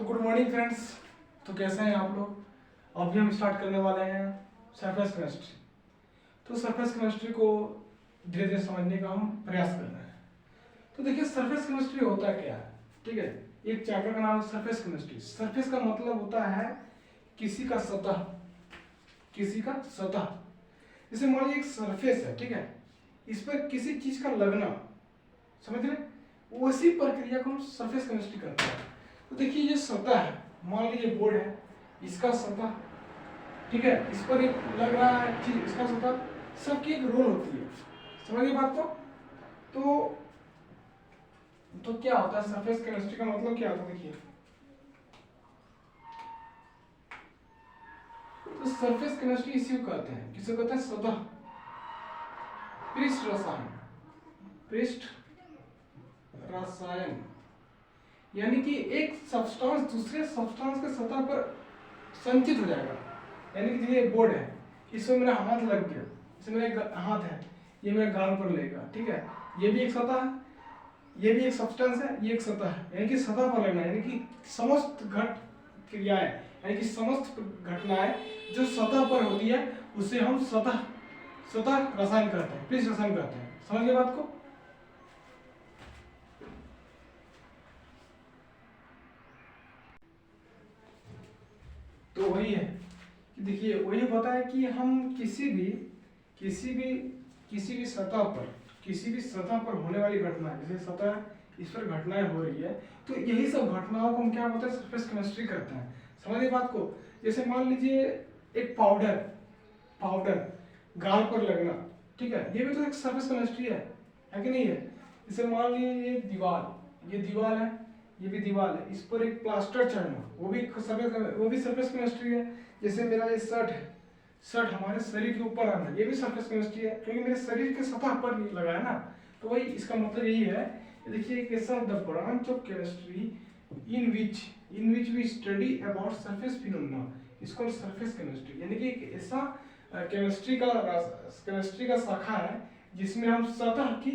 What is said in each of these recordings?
तो good morning friends. तो कैसे हैं आप लोग? अभी हम स्टार्ट करने वाले हैं सरफेस केमिस्ट्री। तो सरफेस केमिस्ट्री को धीरे धीरे समझने का हम प्रयास कर रहे हैं। तो देखिए सरफेस केमिस्ट्री होता क्या है, ठीक है। एक चैप्टर का नाम है सरफेस केमिस्ट्री। सरफेस का मतलब होता है किसी का सतह, किसी का सतह। जैसे मान लीजिए एक सरफेस है, ठीक है, इस पर किसी चीज का लगना, समझ रहे, उसी प्रक्रिया को हम सरफेस केमिस्ट्री करते हैं। तो देखिए ये सतह है, मान लीजिए बोर्ड है, इसका सतह, ठीक है, इस पर एक लग रहा है चीज, इसका सतह, सबकी एक रोल होती है। समझिए बात को। तो क्या होता है सरफेस केमिस्ट्री का मतलब क्या होता है? देखिए तो सरफेस केमिस्ट्री इसी को कहते हैं, किसे कहते हैं? सतह, पृष्ठ रसायन, पृष्ठ रसायन। यानी कि एक सब्सटेंस दूसरे सब्सटेंस के सतह पर संचित हो जाएगा। यानी कि ये बोर्ड है, इसमें मेरा हाथ लग गया, इसमें मेरा हाथ है, ये मेरे गाल पर लगेगा, ठीक है, ये भी एक सतह है, ये भी एक सब्सटेंस है, ये एक सतह है। यानी कि सतह पर लगना, यानी कि समस्त क्रियाएं, यानी कि समस्त घटनाएं जो सतह पर होती है उसे हम सतह रसायन कहते हैं, पृष्ठ रसायन कहते हैं। समझ गए बात को? तो वही है कि देखिए वही होता है कि हम किसी भी सतह पर होने वाली घटना, जैसे सतह इस पर घटनाएं हो रही है, तो यही सब घटनाओं को हम क्या बोलते हैं? सरफेस केमिस्ट्री करते हैं। समझिए बात को। जैसे मान लीजिए एक पाउडर गाल पर लगना, ठीक है, ये भी तो एक सरफेस केमिस्ट्री है कि नहीं है? जैसे मान लीजिए ये दीवार है, ये भी दीवार है, इस पर एक प्लास्टर चढ़ना, वो भी सरफेस केमिस्ट्री है। जैसे मेरा ये शर्ट हमारे शरीर के ऊपर आना, ये भी सरफेस केमिस्ट्री है, क्योंकि मेरे शरीर के सतह पर लगा है ना। तो वही इसका मतलब यही है। देखिए एक ऐसा the branch of chemistry in which we study about surface phenomena, इसको सरफेस केमिस्ट्री, यानी कि एक ऐसा केमिस्ट्री का शाखा है जिसमें हम सतह की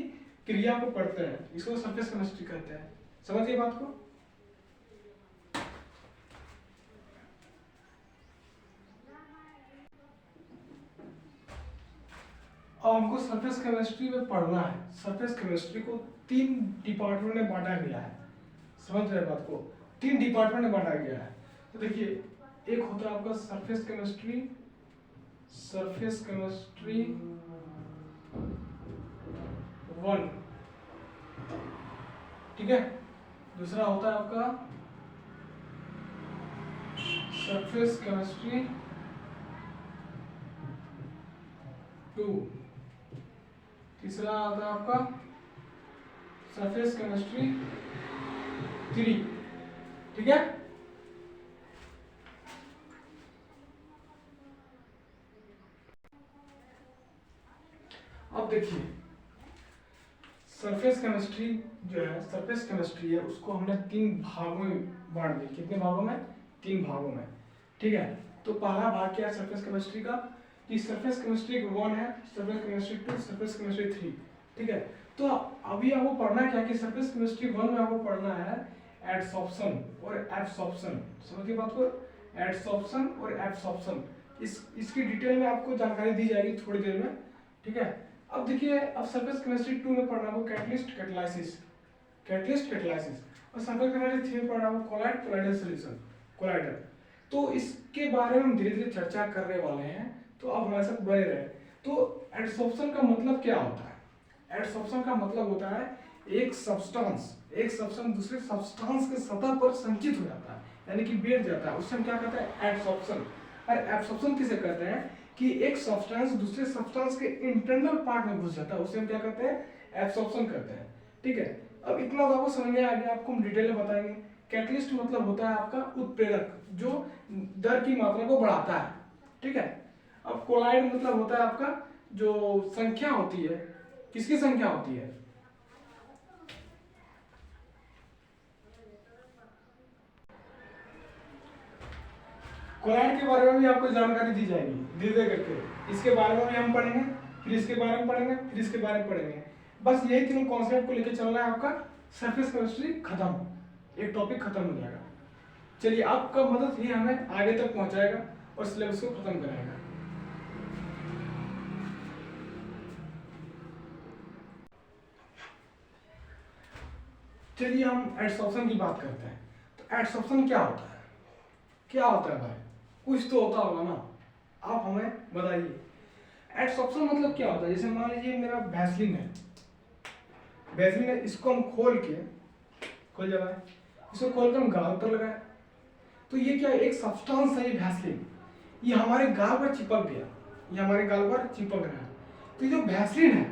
क्रिया को पढ़ते हैं, इसको सरफेस केमिस्ट्री कहते हैं। समझिए बात को। अब हमको सरफेस केमिस्ट्री में पढ़ना है। सरफेस केमिस्ट्री को 3 डिपार्टमेंट में बांटा गया है। समझ रहे बात को? 3 डिपार्टमेंट में बांटा गया है। तो देखिए एक होता है आपका सरफेस केमिस्ट्री 1, ठीक है। दूसरा होता है आपका सरफेस केमिस्ट्री 2, तीसरा आता है आपका सरफेस केमिस्ट्री 3, ठीक है। अब देखिए सरफेस केमिस्ट्री है, उसको हमने 3 भागों में बांट दिया। कितने भागों में? 3 भागों में, ठीक है। तो पहला भाग क्या है सरफेस केमिस्ट्री का? कि सरफेस केमिस्ट्री 1 है, सरफेस केमिस्ट्री 2, सरफेस केमिस्ट्री 3, ठीक है। तो अभी आपको पढ़ना क्या कि सरफेस केमिस्ट्री 1 में आपको पढ़ना है एडसॉर्प्शन और एब्सॉर्प्शन। समझिए बात को। एडसॉर्प्शन और एब्सॉर्प्शन, इसकी डिटेल में आपको जानकारी दी जाएगी थोड़ी देर में, ठीक है। अब देखिए अब सरफेस केमिस्ट्री 2 में पढ़ना वो कैटलिस्ट कैटालिसिस, और सरफेस केमिस्ट्री 3 में पढ़ना वो कोलाइडर सॉल्यूशन, कोलाइडर। तो इसके बारे में हम धीरे धीरे चर्चा करने वाले हैं, तो अब हमारे साथ बने रहे। तो एडसॉर्प्शन का मतलब क्या होता है? एडसॉर्प्शन का मतलब होता है एक सब्सटेंस दूसरे सब्सटेंस के सतह पर संचित हो जाता है, यानी कि बैठ जाता है, उससे हम क्या कहते हैं? एडसॉर्प्शन। और एब्सॉर्प्शन किसे कहते हैं? कि एक सब्सटेंस दूसरे सब्सटेंस के इंटरनल पार्ट में घुस जाता है, उसे हम क्या कहते हैं? एब्सॉर्प्शन कहते हैं, ठीक है। अब इतना तो आपको समझ में आ गया, आपको हम डिटेल में बताएंगे। कैटलिस्ट मतलब होता है आपका उत्प्रेरक, जो दर की मात्रा को बढ़ाता है, ठीक है। अब कोलाइड मतलब होता है आपका जो संख्या होती है, किसकी संख्या होती है? कोलाइड के बारे में भी आपको जानकारी दी जाएगी धीरे धीरे करके। इसके बारे में भी हम पढ़ेंगे, फिर इसके बारे में पढ़ेंगे, फिर इसके बारे में पढ़ेंगे। बस यही 3 कॉन्सेप्ट को लेकर चलना है आपका। सरफेस केमिस्ट्री खत्म, एक टॉपिक खत्म हो जाएगा। चलिए आपका मदद ही हमें आगे तक पहुंचाएगा और सिलेबस को खत्म कराएगा। चलिए हम एडसॉर्प्शन की बात करते हैं। तो एडसॉर्प्शन क्या होता है, क्या होता है भाई, कुछ तो होता होगा ना, आप हमें बताइए। एडसॉर्प्शन मतलब क्या होता है? जैसे मान लीजिए मेरा वैसलीन है, वैसलीन है, इसको हम खोल जाए, इसको खोल कर हम गाल पर लगाए, तो ये क्या है, एक सब्सटेंस है ये वैसलीन, ये हमारे गाल पर चिपक गया, ये हमारे गाल पर चिपक रहा है। तो ये जो वैसलीन है,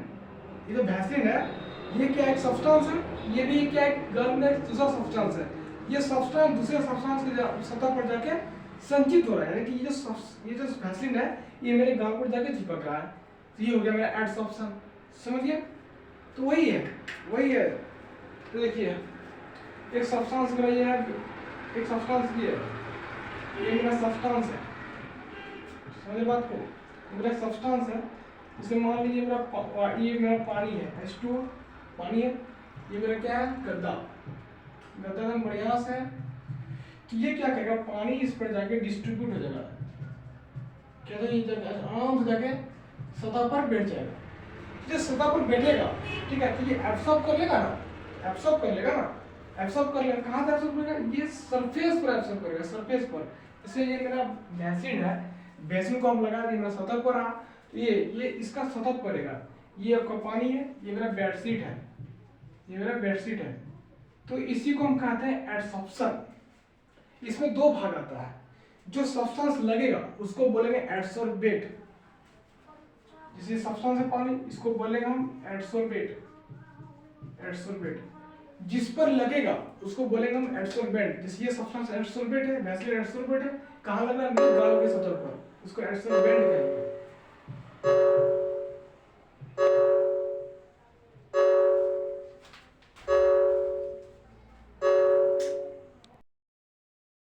ये जो वैसलीन है, ये क्या एक सब्सटेंस है, ये भी क्या एक गाल में एक दूसरा सब्सटेंस है, ये सब्सटेंस दूसरे सब्सटेंस की सतह पर जाके संचित हो रहा है, यानी कि ये जो वैसलीन है ये मेरे गाल पर जाके चिपक रहा है, तो ये हो गया मेरा एडसॉर्प्शन। समझिए, तो वही है। तो देखिए एक सब्सटेंस मेरा ये है, एक सब्सटेंस ये है, ये मेरा सब्सटेंस है, समझे बात को, मेरा सब्सटेंस है। इसे मान लीजिए ये मेरा पानी है, H2 पानी है, ये मेरा क्या है, गद्दा एकदम बढ़िया से। तो ये क्या करेगा, पानी इस पर जाके डिस्ट्रीब्यूट हो जाएगा, क्या तो ये आराम से जाके सतह पर बैठ जाएगा। जो सतह पर बैठेगा, ठीक है, तो ये एब्सॉर्ब कर लेगा ना, एब्सॉर्ब कर लेगा, कहाँ से एब्सॉर्ब करेगा, ये सरफेस पर एब्सॉर्ब करेगा, सरफेस पर। इसलिए ये मेरा बेसिन है, बेसिन को हम लगा दिए, मेरा सतह पर आ, तो ये इसका सतह पड़ेगा, ये आपका पानी है, ये मेरा बेडशीट है, ये मेरा बेडशीट है। तो इसी को हम कहते हैं एडसॉर्प्शन। इसमें दो भाग आता है, जो सब्सटेंस लगेगा उसको बोलेंगे एडसॉर्बेट, जैसे सब्सटेंस है पानी, इसको बोलेंगे हम एडसॉर्बेट, जिस पर लगेगा उसको बोलेंगे हम एडसॉर्बेंट। जैसे ये सब्सटेंस एडसॉर्बेट है, वैसलीन एडसॉर्बेट है, कहाँ लग रहा है, मेरे गाल के सतह पर, उसको एडसॉर्बेंट कहेंगे।